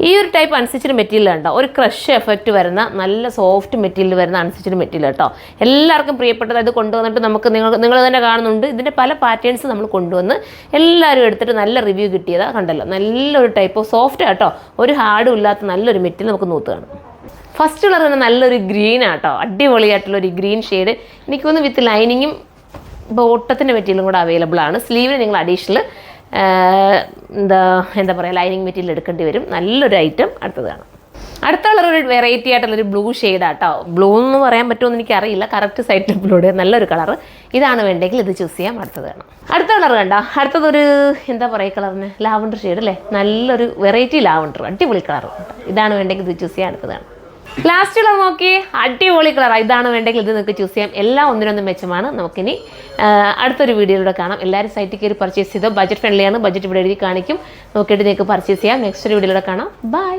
ഈ ഒരു type unstitched material ഉണ്ടോ, ഒരു ക്രഷ് എഫക്റ്റ് വരുന്ന നല്ല സോഫ്റ്റ് മെറ്റീരിയൽ വരുന്ന അൺസ്റ്റിച്ചഡ് മെറ്റീരിയൽ കേട്ടോ. എല്ലാവർക്കും പ്രിയപ്പെട്ടത് ഇത് കൊണ്ടുവന്നിട്ട് നമുക്ക് നിങ്ങൾ തന്നെ കാണുന്നുണ്ട്. ഇതിൻ്റെ പല പാറ്റേൺസ് നമ്മൾ കൊണ്ടുവന്ന് എല്ലാവരും എടുത്തിട്ട് നല്ല റിവ്യൂ കിട്ടിയതാണ്. കണ്ടല്ലോ, നല്ലൊരു ടൈപ്പ് ഓഫ് സോഫ്റ്റ് ആട്ടോ, ഒരു ഹാർഡും ഇല്ലാത്ത നല്ലൊരു മെറ്റീരിയൽ നമുക്ക് നൂത്തുകയാണ്. ഫസ്റ്റ് കളർ തന്നെ നല്ലൊരു ഗ്രീൻ ആട്ടോ, അടിപൊളിയായിട്ടുള്ളൊരു ഗ്രീൻ ഷെയ്ഡ്. എനിക്കൊന്ന് വിത്ത് ലൈനിങ്ങും ബോട്ടത്തിൻ്റെ മെറ്റീരിയലും കൂടെ അവൈലബിൾ ആണ്. സ്ലീവിന് നിങ്ങൾ അഡീഷണൽ എന്താ പറയുക ലൈനിങ് മെറ്റീരിയൽ എടുക്കേണ്ടി വരും. നല്ലൊരു ഐറ്റം അടുത്തതാണ്. അടുത്ത കളർ ഒരു വെറൈറ്റി ആയിട്ടുള്ളൊരു ബ്ലൂ ഷെയ്ഡാട്ടോ. ബ്ലൂ എന്ന് പറയാൻ പറ്റുമെന്ന് എനിക്കറിയില്ല, കറക്റ്റ് സൈറ്റിൽ ബ്ലൂടെ നല്ലൊരു കളർ. ഇതാണ് വേണ്ടെങ്കിൽ ഇത് ചൂസ് ചെയ്യാം. അടുത്തതാണ് അടുത്ത കളർ കണ്ടോ. അടുത്തതൊരു എന്താ പറയുക കളറിന് ലാവണ്ടർ ഷെയ്ഡ് അല്ലേ, നല്ലൊരു വെറൈറ്റി ലാവണ്ടർ, അടിപൊളി കളർ. ഇതാണ് വേണ്ടെങ്കിൽ ഇത് ചൂസ് ചെയ്യാം. അടുത്തതാണ് ലാസ്റ്റ് കളർ നോക്കിയേ, അടിപൊളി കളർ. ഇതാണ് വേണ്ടെങ്കിൽ ഇത് നിങ്ങൾക്ക് ചൂസ് ചെയ്യാം. എല്ലാം ഒന്നിനൊന്നും മെച്ചമാണ്. നമുക്കിനി അടുത്തൊരു വീഡിയോയിലൂടെ കാണാം. എല്ലാവരും സൈറ്റിൽ കയറി പർച്ചേസ് ചെയ്തോ. ബഡ്ജറ്റ് ഫ്രണ്ട്ലിയാണ്, ബഡ്ജറ്റ് ഇവിടെ എഴുതി കാണിക്കും, നോക്കിയിട്ട് നിങ്ങൾക്ക് പർച്ചേസ് ചെയ്യാം. നെക്സ്റ്റ് ഒരു വീഡിയോയിലൂടെ കാണാം. ബൈ.